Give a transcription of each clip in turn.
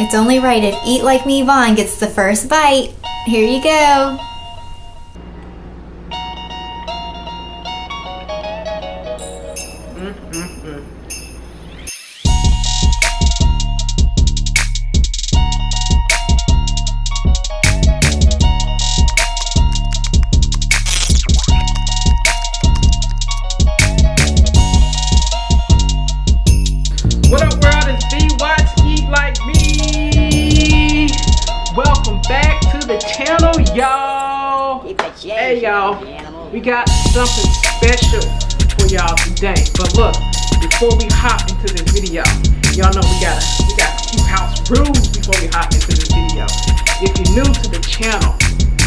It's only right if Eat Like Me Vaughn gets the first bite. Here you go. What up, world? It's V Watts, Eat Like Me. Welcome back to the channel, y'all. Hey, y'all. We got something special for y'all today. But look, before we hop into this video, y'all know we got a few house rules before we hop into this video. If you're new to the channel,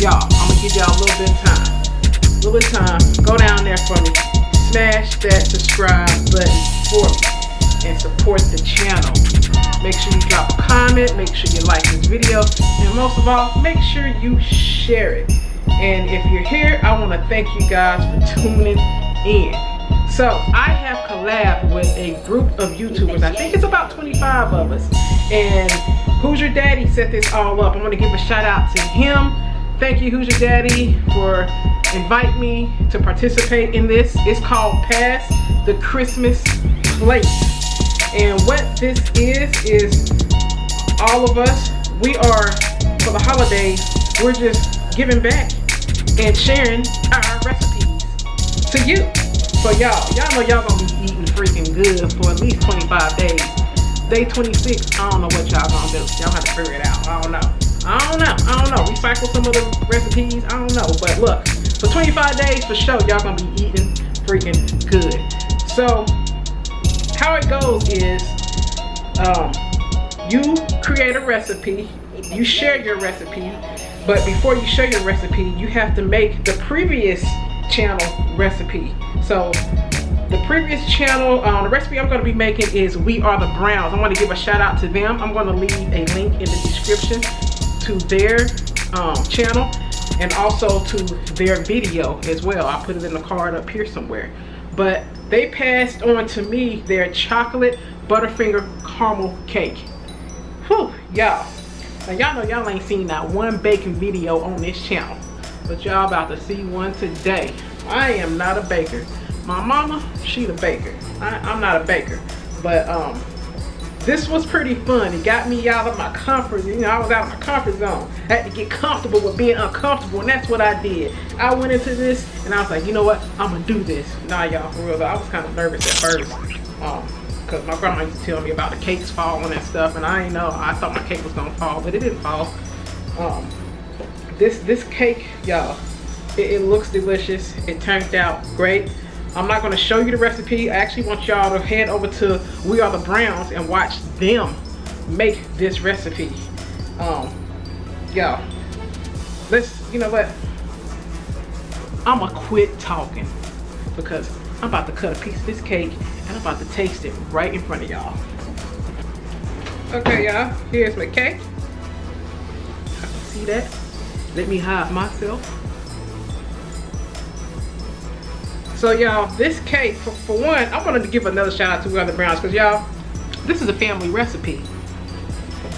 y'all, I'm gonna give y'all a little bit of time. Go down there for me. Smash that subscribe button for me and support the channel. Make sure you drop a comment, make sure you like this video, and most of all, make sure you share it. And if you're here, I want to thank you guys for tuning in. So I have collabed with a group of YouTubers. I think it's about 25 of us. And Who's Your Daddy set this all up. I want to give a shout out to him. Thank you, Who's Your Daddy, for inviting me to participate in this. It's called Pass the Christmas Plate. And what this is all of us, we are, for the holidays, we're just giving back and sharing our recipes to you. So y'all know y'all gonna be eating freaking good for at least 25 days. Day 26, I don't know what y'all gonna do. Y'all have to figure it out. I don't know. Recycle some of the recipes. I don't know. But look, for 25 days for sure, y'all gonna be eating freaking good. So how it goes is, you create a recipe, you share your recipe, but before you share your recipe, you have to make the previous channel recipe. So the previous channel, the recipe I'm going to be making is We Are the Browns. I want to give a shout out to them. I'm going to leave a link in the description to their channel and also to their video as well. I'll put it in the card up here somewhere. But they passed on to me their chocolate Butterfinger caramel cake. Whew, y'all. Now y'all know y'all ain't seen that one baking video on this channel, but y'all about to see one today. I am not a baker. My mama, she the baker. I'm not a baker, but this was pretty fun. It got me out of my comfort. You know, I was out of my comfort zone. I had to get comfortable with being uncomfortable, and that's what I did. I went into this, and I was like, you know what? I'm gonna do this. Nah, y'all, for real though, I was kind of nervous at first, because my grandma used to tell me about the cakes falling and stuff, and I ain't know. I thought my cake was gonna fall, but it didn't fall. This cake, y'all, it looks delicious. It turned out great. I'm not going to show you the recipe. I actually want y'all to head over to We Are the Browns and watch them make this recipe. Y'all, you know what? I'm going to quit talking because I'm about to cut a piece of this cake and I'm about to taste it right in front of y'all. Okay, y'all, here's my cake. See that? Let me hide myself. So y'all, this cake, for one, I wanted to give another shout out to We Are the Browns because y'all, this is a family recipe.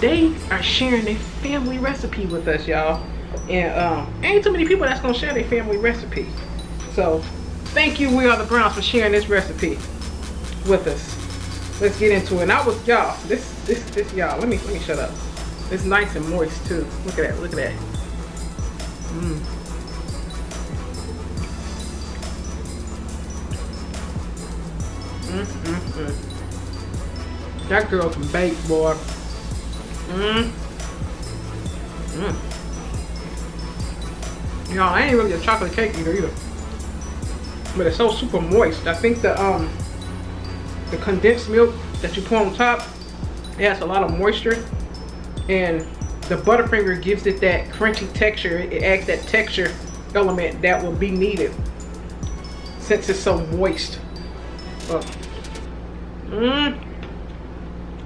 They are sharing their family recipe with us, y'all. And ain't too many people that's gonna share their family recipe. So thank you, We Are the Browns, for sharing this recipe with us. Let's get into it. And I was, y'all, this y'all, let me shut up. It's nice and moist too. Look at that, look at that. That girl can bake, boy. Y'all, I ain't really a chocolate cake eater either, but it's so super moist. I think the condensed milk that you put on top, it has a lot of moisture, and the Butterfinger gives it that crunchy texture. It adds that texture element that will be needed since it's so moist.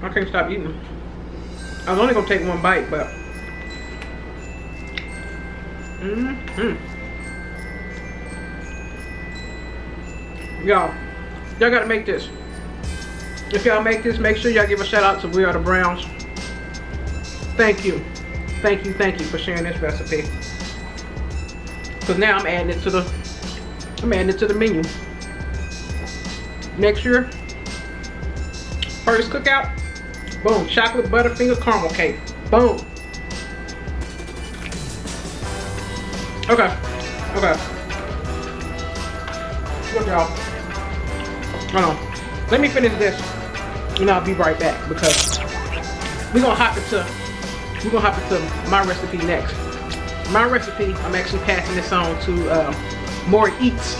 I can't stop eating. I was only gonna take one bite, but y'all gotta make this. If y'all make this, make sure y'all give a shout out to We Are the Browns. thank you for sharing this recipe. Because now I'm adding it to the menu. Next year, first cookout, boom, chocolate butterfinger caramel cake, boom. Okay. Look, y'all. Hold on. Let me finish this, and I'll be right back because we're gonna hop into my recipe next. My recipe, I'm actually passing this on to More Eats,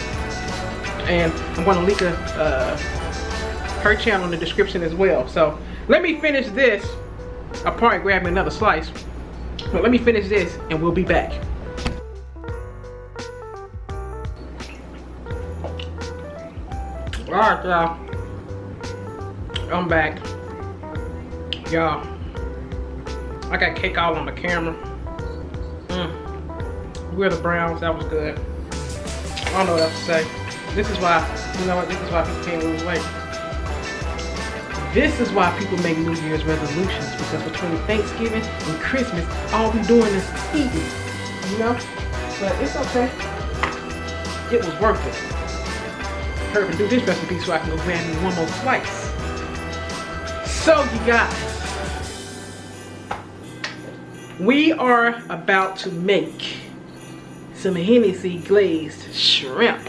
and I'm gonna link her channel in the description as well. So let me finish this. I'll probably grab me another slice, but let me finish this, and we'll be back. Alright, y'all. I'm back. Y'all, I got cake all on the camera. We're the Browns. That was good. I don't know what else to say. This is why, you know what? This is why people can't lose weight. This is why people make New Year's resolutions, because between Thanksgiving and Christmas, all we doing is eating. You know? But it's okay. It was worth it. Hurry do this recipe so I can go grab me one more slice. So you guys, we are about to make some Hennessy Glazed shrimp.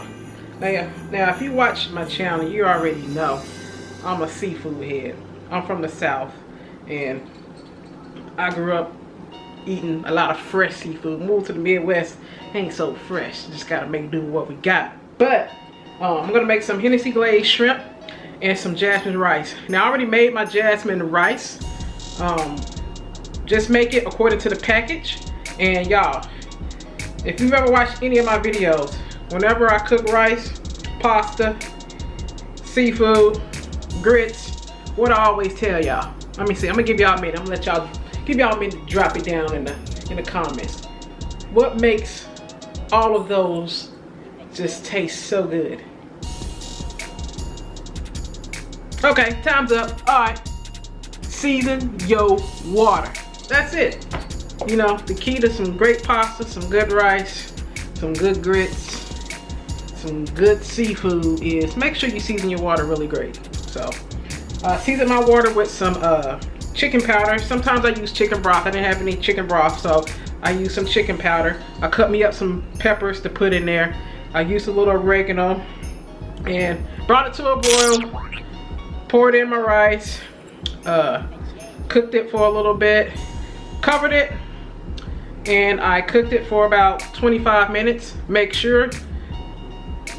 Now if you watch my channel, you already know I'm a seafood head. I'm from the South, and I grew up eating a lot of fresh seafood. Moved to the Midwest, ain't so fresh. Just gotta make do with what we got. But I'm gonna make some Hennessy Glazed shrimp and some jasmine rice. Now I already made my jasmine rice. Just make it according to the package. And y'all, if you've ever watched any of my videos, whenever I cook rice, pasta, seafood, grits, what I always tell y'all. Let me see, I'm gonna give y'all a minute. I'm gonna let y'all give y'all a minute to drop it down in the comments. What makes all of those just taste so good? Okay, time's up. Alright. Season your water. That's it. You know, the key to some great pasta, some good rice, some good grits, some good seafood is make sure you season your water really great. So, season my water with some chicken powder. Sometimes I use chicken broth. I didn't have any chicken broth, so I used some chicken powder. I cut me up some peppers to put in there. I used a little oregano and brought it to a boil. Poured in my rice, cooked it for a little bit, covered it, and I cooked it for about 25 minutes. Make sure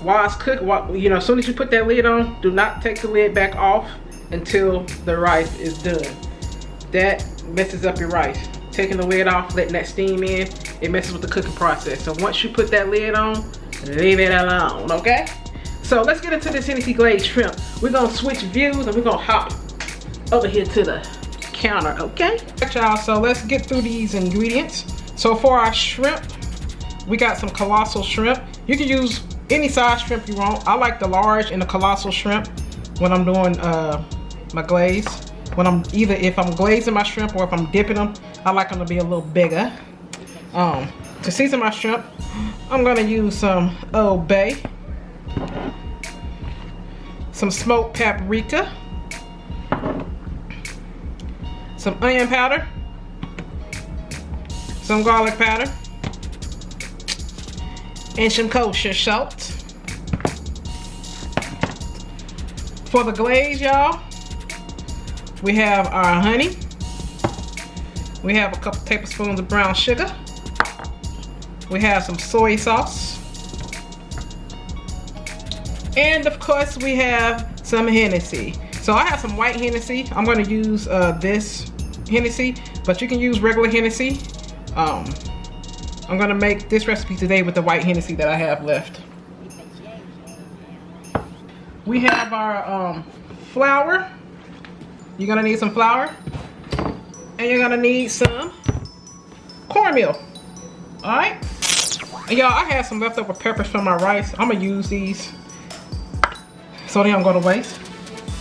while it's cooked, you know, as soon as you put that lid on, do not take the lid back off until the rice is done. That messes up your rice. Taking the lid off, letting that steam in, it messes with the cooking process. So once you put that lid on, leave it alone, okay? So let's get into this Hennessy Glazed shrimp. We're gonna switch views and we're gonna hop over here to the counter, okay? Alright, y'all, so let's get through these ingredients. So for our shrimp, we got some colossal shrimp. You can use any size shrimp you want. I like the large and the colossal shrimp when I'm doing my glaze. When if I'm glazing my shrimp or if I'm dipping them, I like them to be a little bigger. To season my shrimp, I'm gonna use some Old Bay, some smoked paprika, some onion powder, some garlic powder, and some kosher salt. For the glaze, y'all, we have our honey. We have a couple tablespoons of brown sugar. We have some soy sauce. And of course we have some Hennessy. So I have some white Hennessy. I'm going to use this Hennessy, but you can use regular Hennessy. I'm going to make this recipe today with the white Hennessy that I have left. We have our flour. You're going to need some flour. And you're going to need some cornmeal. Alright? And y'all, I have some leftover peppers from my rice. I'm going to use these so they don't go to waste.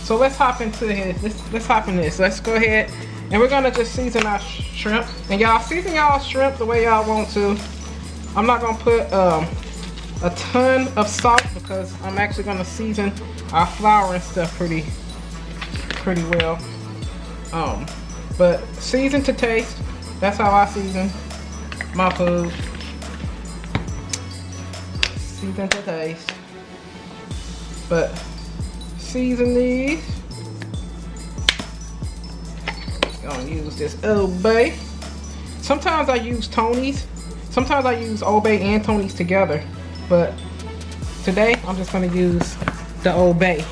So let's hop into this. Let's hop in this. Let's go ahead And we're gonna just season our shrimp. And y'all season y'all shrimp the way y'all want to. I'm not gonna put a ton of salt because I'm actually gonna season our flour and stuff pretty well. But season to taste. That's how I season my food. Season to taste. But season these. Gonna use this Old Bay. Sometimes I use Tony's. Sometimes I use Old Bay and Tony's together. But today I'm just gonna use the Old Bay.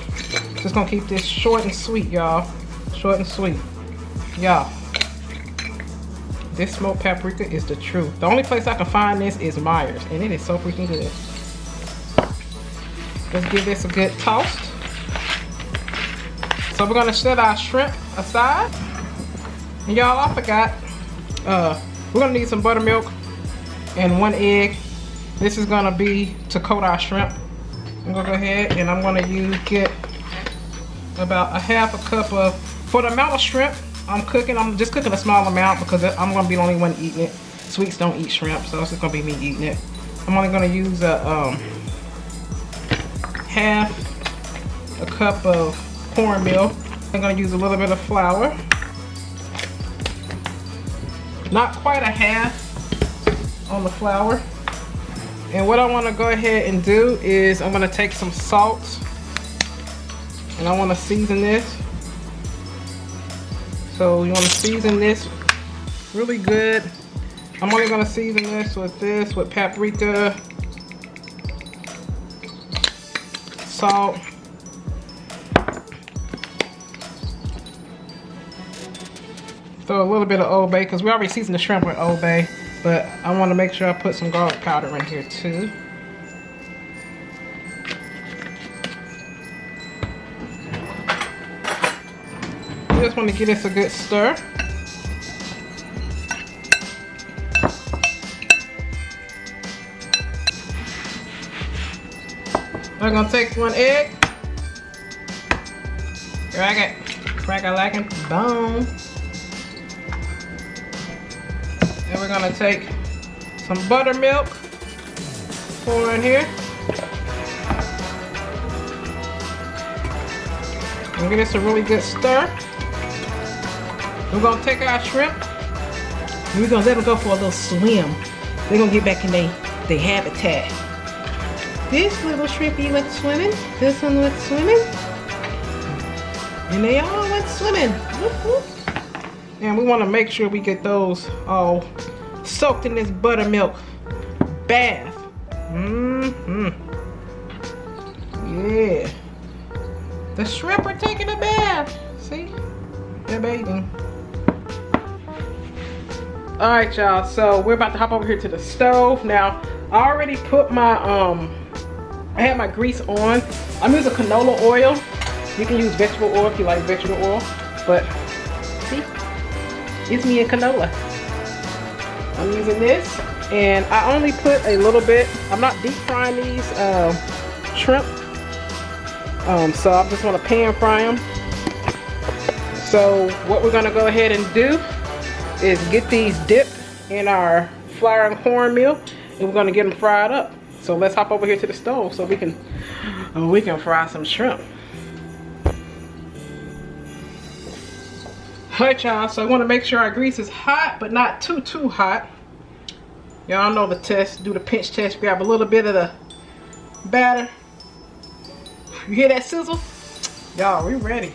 Just gonna keep this short and sweet, y'all. Short and sweet. Y'all, this smoked paprika is the truth. The only place I can find this is Myers, and it is so freaking good. Let's give this a good toast. So we're gonna set our shrimp aside. And y'all, I forgot, we're gonna need some buttermilk and 1 egg. This is gonna be to coat our shrimp. I'm gonna go ahead and I'm gonna get about a half a cup of, for the amount of shrimp I'm just cooking a small amount because I'm gonna be the only one eating it. Sweets don't eat shrimp, so it's just gonna be me eating it. I'm only gonna use a half a cup of cornmeal. I'm gonna use a little bit of flour. Not quite a half on the flour. And what I wanna go ahead and do is I'm gonna take some salt and I wanna season this. So you wanna season this really good. I'm only gonna season this with paprika, salt, throw a little bit of Old Bay because we already seasoned the shrimp with Old Bay, but I want to make sure I put some garlic powder in here too. Just want to give this a good stir. I'm gonna take 1 egg, crack it like a bone. And we're gonna take some buttermilk, pour in here. And give this a really good stir. We're gonna take our shrimp and we're gonna let them go for a little swim. They're gonna get back in their habitat. This little shrimpy went swimming. This one went swimming. And they all went swimming. Whoop, whoop. And we wanna make sure we get those all soaked in this buttermilk bath. Yeah. The shrimp are taking a bath. See? They're bathing. Alright y'all, so we're about to hop over here to the stove. Now, I already put my, I had my grease on. I'm using canola oil. You can use vegetable oil if you like vegetable oil. But, see? It's me and canola. I'm using this. And I only put a little bit. I'm not deep frying these shrimp. So I just want to pan fry them. So what we're going to go ahead and do is get these dipped in our flour and cornmeal, and we're gonna get them fried up. So let's hop over here to the stove so we can fry some shrimp. Alright y'all, so I want to make sure our grease is hot, but not too hot. Y'all know the test, do the pinch test, grab a little bit of the batter. You hear that sizzle? Y'all, we ready.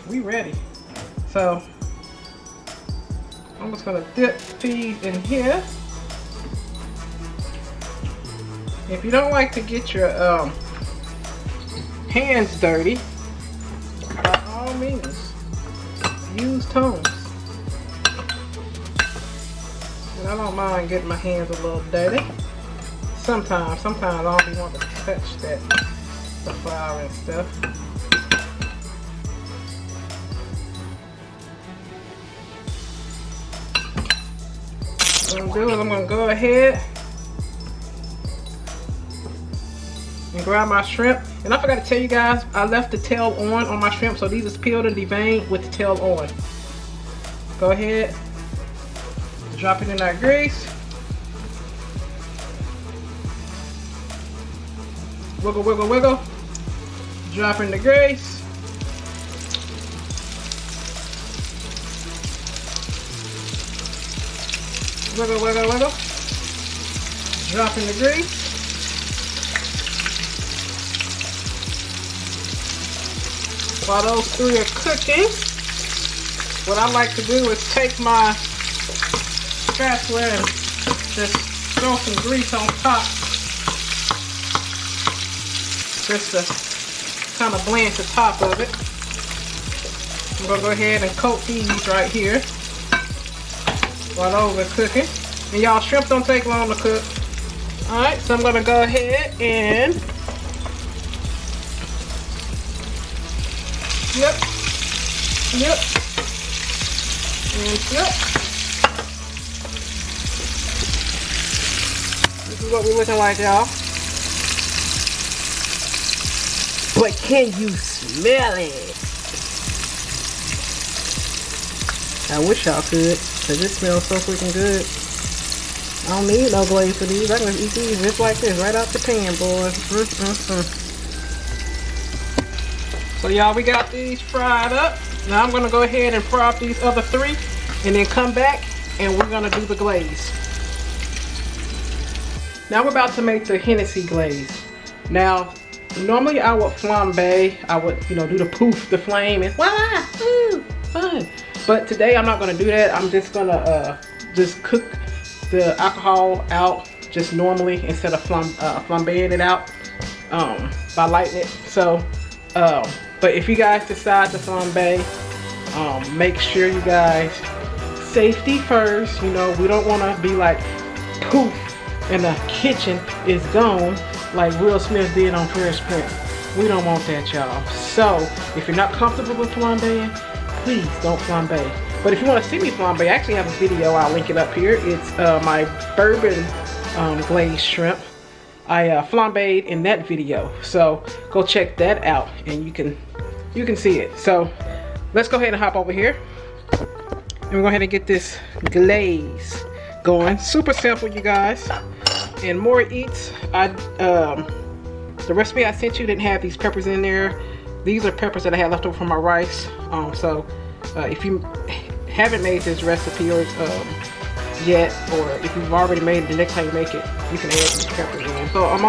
So I'm just gonna dip these in here. If you don't like to get your hands dirty, by all means, use tongs. And I don't mind getting my hands a little dirty. Sometimes I don't even want to touch the flour and stuff. What I'm doing is I'm gonna go ahead and grab my shrimp. And I forgot to tell you guys, I left the tail on my shrimp, so these is peeled and deveined with the tail on. Go ahead, drop it in our grease. Wiggle, wiggle, wiggle. Drop in the grease. Wiggle, wiggle, wiggle. Drop in the grease. While those three are cooking, what I like to do is take my spatula and just throw some grease on top, just to kind of blend the top of it. I'm going to go ahead and coat these right here while those are cooking. And y'all, shrimp don't take long to cook. Alright, so I'm going to go ahead and flip, and flip. This is what we're looking like, y'all. But can you smell it? I wish y'all could, because it smells so freaking good. I don't need no glaze for these. I can eat these just like this, right out the pan, boys. So y'all, we got these fried up. Now I'm gonna go ahead and fry up these other three and then come back and we're gonna do the glaze. Now we're about to make the Hennessy Glazed. Now, normally I would flambe, I would, do the poof, the flame, and voila, ooh, fun. But today I'm not gonna do that. I'm just gonna just cook the alcohol out just normally instead of flambeing it out by lighting it. So, but if you guys decide to flambe, make sure you guys, safety first. We don't want to be like poof and the kitchen is gone like Will Smith did on Fresh Prince. We don't want that, y'all. So if you're not comfortable with flambeing, please don't flambe. But if you want to see me flambe, I actually have a video. I'll link it up here. It's my bourbon glazed shrimp. I flambéed in that video, so go check that out and you can see it. So let's go ahead and hop over here and we're going to go ahead and get this glaze going. Super simple, you guys. And more eats. The recipe I sent you didn't have these peppers in there. These are peppers that I had left over from my rice. So if you haven't made this recipe or yet, or if you've already made it, the next time you make it, you can add these peppers in. So I'm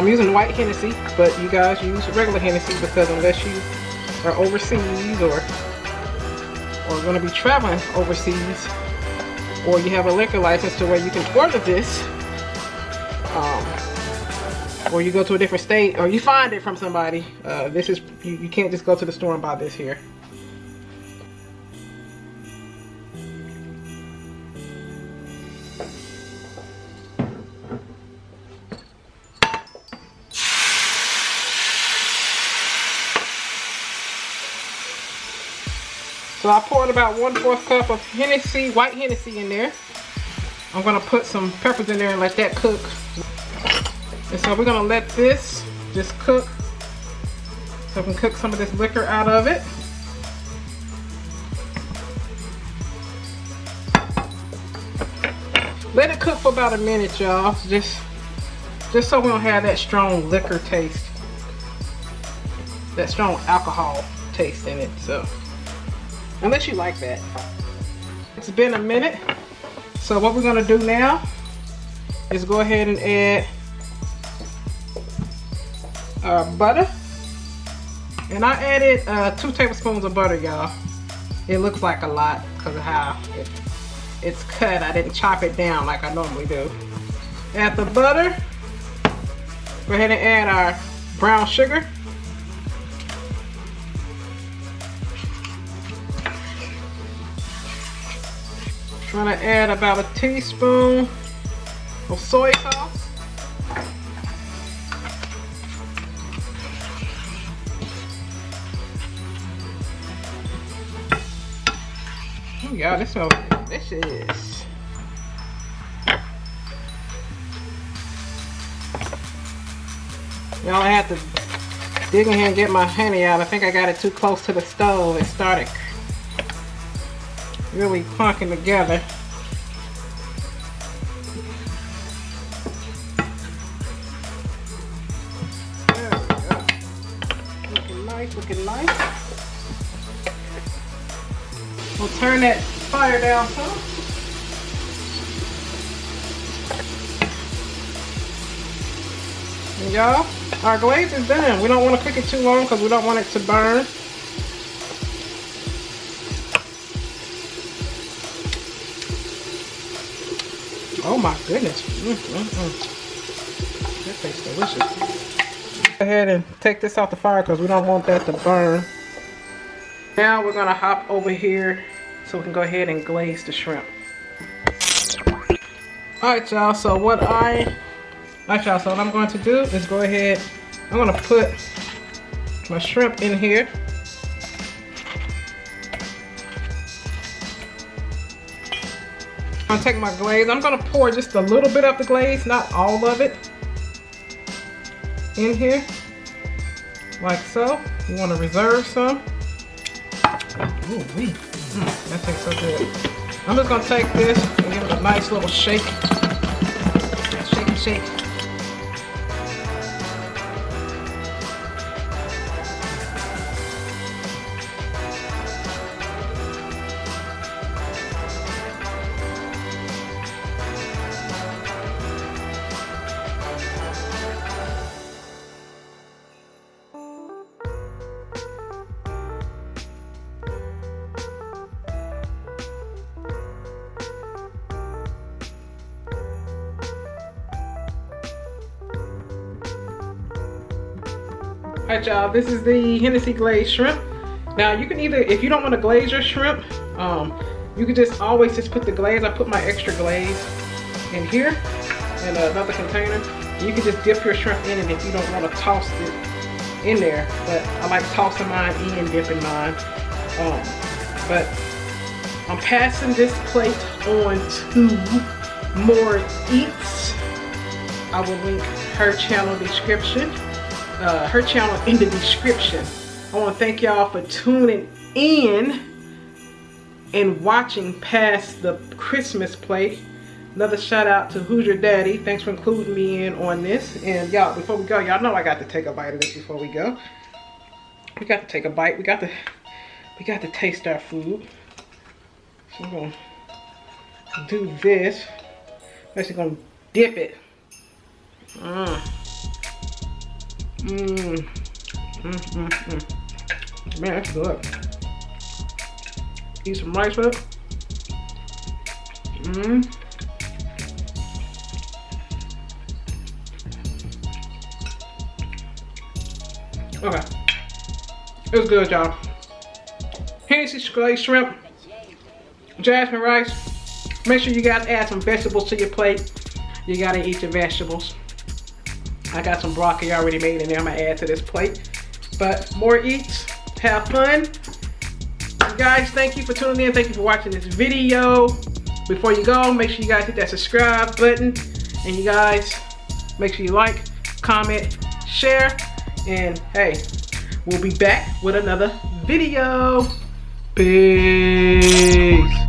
using white Hennessy, but you guys use regular Hennessy because unless you are overseas or going to be traveling overseas, or you have a liquor license to where you can order this, or you go to a different state, or you find it from somebody, this is you can't just go to the store and buy this here. So I poured about 1/4 cup of Hennessy, white Hennessy in there. I'm gonna put some peppers in there and let that cook. And so we're gonna let this just cook so we can cook some of this liquor out of it. Let it cook for about a minute, y'all. Just so we don't have that strong liquor taste, that strong alcohol taste in it. So unless you like that. It's been a minute. So what we're gonna do now is go ahead and add butter. And I added 2 tablespoons of butter, y'all. It looks like a lot because of how it's cut. I didn't chop it down like I normally do. Add the butter. Go ahead and add our brown sugar. I'm gonna add about a teaspoon of soy sauce. Oh y'all, this smells delicious. Y'all, I had to dig in here and get my honey out. I think I got it too close to the stove. It started really clunking together. There we go. Looking nice, looking nice. We'll turn that fire down some. And y'all, our glaze is done. We don't want to cook it too long because we don't want it to burn. Oh my goodness. That tastes delicious. Go ahead and take this off the fire because we don't want that to burn. Now we're going to hop over here so we can go ahead and glaze the shrimp. Alright y'all, so what I'm going to do is go ahead, I'm going to put my shrimp in here. I'm going to take my glaze. I'm going to pour just a little bit of the glaze, not all of it, in here, like so. You want to reserve some. Ooh, that tastes so good. I'm just going to take this and give it a nice little shake. Shake and shake. Alright y'all, this is the Hennessy Glazed shrimp. Now you can either, if you don't want to glaze your shrimp, you can just always just put the glaze. I put my extra glaze in here in another container. You can just dip your shrimp in it if you don't want to toss it in there. But I like tossing mine in, dipping mine. But I'm passing this plate on to More Eats. I will link her channel description. Her channel in the description. I want to thank y'all for tuning in and watching past the Christmas plate. Another shout out to Who's Your Daddy. Thanks for including me in on this. And y'all, before we go, y'all know I got to take a bite of this before we go. We got to take a bite. We got to taste our food. So I'm gonna do this. I'm actually gonna dip it. Man, that's good. Eat some rice with it. Okay. It was good, y'all. Hennessy Glazed shrimp, jasmine rice. Make sure you guys add some vegetables to your plate. You gotta eat your vegetables. I got some broccoli already made in there. I'm gonna add to this plate. But More Eats, have fun. You guys, thank you for tuning in. Thank you for watching this video. Before you go, make sure you guys hit that subscribe button. And you guys, make sure you like, comment, share. And hey, we'll be back with another video. Peace.